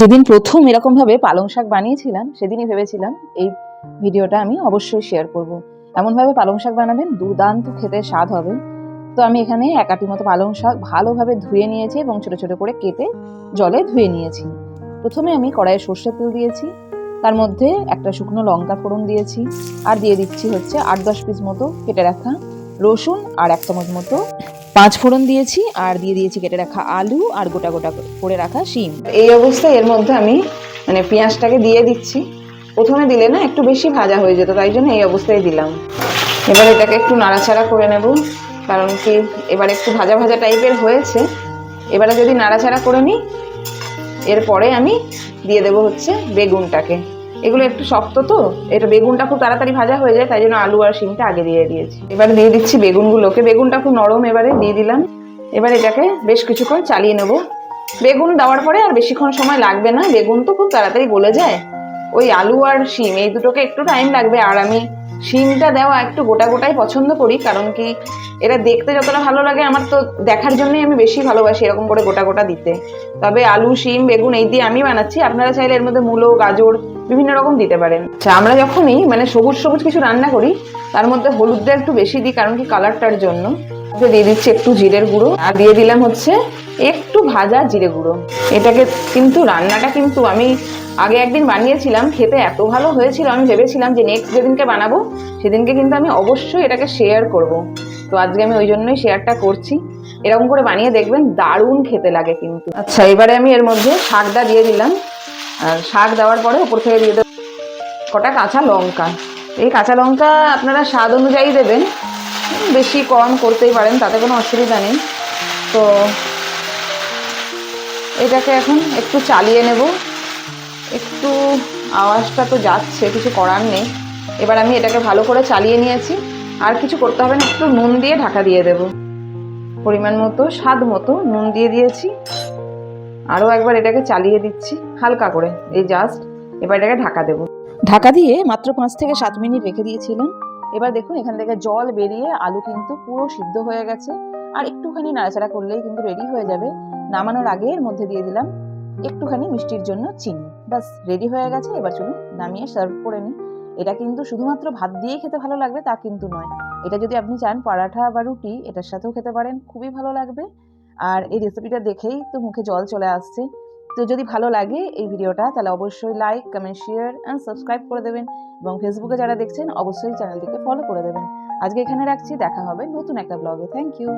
যেদিন প্রথম এরকমভাবে পালং শাক বানিয়েছিলাম সেদিনই ভেবেছিলাম এই ভিডিওটা আমি অবশ্যই শেয়ার করব। এমনভাবে পালং শাক বানাবেন, দুর্দান্ত খেতে স্বাদ হবে। তো আমি এখানে এক আটি মতো পালং শাক ভালোভাবে ধুয়ে নিয়েছি এবং ছোট ছোট করে কেটে জলে ধুয়ে নিয়েছি। প্রথমে আমি কড়াইয়ে সর্ষের তেল দিয়েছি, তার মধ্যে একটা শুকনো লঙ্কা ফোড়ন দিয়েছি, আর দিয়ে দিচ্ছি হচ্ছে 8-10 পিস মতো কেটে রাখা রসুন, আর 1 চামচ মতো 5 ফোড়ন দিয়েছি, আর দিয়ে দিয়েছি কেটে রাখা আলু আর গোটা গোটা করে রাখা শিম। এই অবস্থায় এর মধ্যে আমি পেঁয়াজটাকে দিয়ে দিচ্ছি। প্রথমে দিলে না একটু বেশি ভাজা হয়ে যেত, তাই জন্য এই অবস্থায় দিলাম। এবার এটাকে একটু নাড়াচাড়া করে নেব, কারণ কি এবার একটু ভাজা ভাজা টাইপের হয়েছে। এবারে যদি নাড়াচাড়া করে নিই, এরপরে আমি দিয়ে দেবো হচ্ছে বেগুনটাকে। এগুলো একটু শক্ত, তো এটা বেগুনটা খুব তাড়াতাড়ি ভাজা হয়ে যায়, তাই জন্য আলু আর শিমটা আগে দিয়ে দিয়েছি। এবারে দিয়ে দিচ্ছি বেগুনগুলোকে। বেগুনটা খুব নরম এবারে দিয়ে দিলাম। এবার এটাকে বেশ কিছুক্ষণ চালিয়ে নেব। বেগুন দেওয়ার পরে আর বেশিক্ষণ সময় লাগবে না, বেগুন তো খুব তাড়াতাড়ি গলে যায়। ওই আলু আর শিম এই দুটোকে একটু টাইম লাগবে। আর আমি শিমটা দেওয়া একটু গোটা গোটাই পছন্দ করি, কারণ কি এটা দেখতে যতটা ভালো লাগে, আমার তো দেখার জন্যই আমি বেশি ভালোবাসি এরকম করে গোটা গোটা দিতে। তবে আলু শিম বেগুন এই দিয়ে আমি বানাচ্ছি, আপনারা চাইলে এর মধ্যে মূলো গাজর বিভিন্ন রকম দিতে পারেন। আচ্ছা, আমরা যখনই সবুজ সবুজ কিছু রান্না করি তার মধ্যে হলুদটা একটু বেশি দিই, কারণ কি কালারটার জন্য। দিয়ে দিচ্ছি একটু জিরের গুঁড়ো, আর দিয়ে দিলাম হচ্ছে একটু ভাজা জিরে গুঁড়ো। এটাকে কিন্তু রান্নাটা কিন্তু আমি আগে একদিন বানিয়েছিলাম, খেতে এত ভালো হয়েছিল, আমি ভেবেছিলাম যে নেক্সট যেদিনকে বানাবো সেদিনকে কিন্তু আমি অবশ্যই এটাকে শেয়ার করব। তো আজকে আমি ওই জন্যই শেয়ারটা করছি। এরকম করে বানিয়ে দেখবেন, দারুণ খেতে লাগে কিন্তু। আচ্ছা, এবারে আমি এর মধ্যে শাকটা দিয়ে দিলাম। আর শাক দেওয়ার পরে উপর থেকে দিয়ে দেবো কটা কাঁচা লঙ্কা। এই কাঁচা লঙ্কা আপনারা স্বাদ অনুযায়ী দেবেন, বেশি কম করতেই পারেন, তাতে কোনো অসুবিধা নেই। তো এটাকে এখন একটু চালিয়ে নেব। একটু আওয়াজটা তো যাচ্ছে, কিছু করার নেই। এবার আমি এটাকে ভালো করে চালিয়ে নিয়েছি, আর কিছু করতে হবে না, একটু নুন দিয়ে ঢাকা দিয়ে দেব। পরিমাণ মতো স্বাদ মতো নুন দিয়ে দিয়েছি। আরও একবার এটাকে চালিয়ে দিচ্ছি হালকা করে, এই জাস্ট। এবার এটাকে ঢাকা দেব। ঢাকা দিয়ে মাত্র 5 থেকে 7 মিনিট রেখে দিয়েছিলাম। এবার দেখুন এখান থেকে জল বেরিয়ে আলু কিন্তু পুরো সিদ্ধ হয়ে গেছে। আর একটুখানি নাড়াচাড়া করলেই কিন্তু রেডি হয়ে যাবে। নামানোর আগে এর মধ্যে দিয়ে দিলাম একটুখানি মিষ্টির জন্য চিনি। ব্যাস রেডি হয়ে গেছে। এবার চলুন নামিয়ে সার্ভ করে নিই। এটা কিন্তু শুধুমাত্র ভাত দিয়েই খেতে ভালো লাগবে তা কিন্তু নয়। এটা যদি আপনি চান পরাঠা বা রুটি এটার সাথেও খেতে পারেন, খুবই ভালো লাগবে। আর এই রেসিপিটা দেখেই তো মুখে জল চলে আসছে। তো যদি ভালো লাগে এই ভিডিওটা, তাহলে অবশ্যই like, comment, share and subscribe করে দেবেন। এবং ফেসবুকে যারা দেখছেন অবশ্যই চ্যানেলটিকে ফলো করে দেবেন। আজকে এখানে রাখছি, দেখা হবে নতুন একটা ব্লগে। Thank you.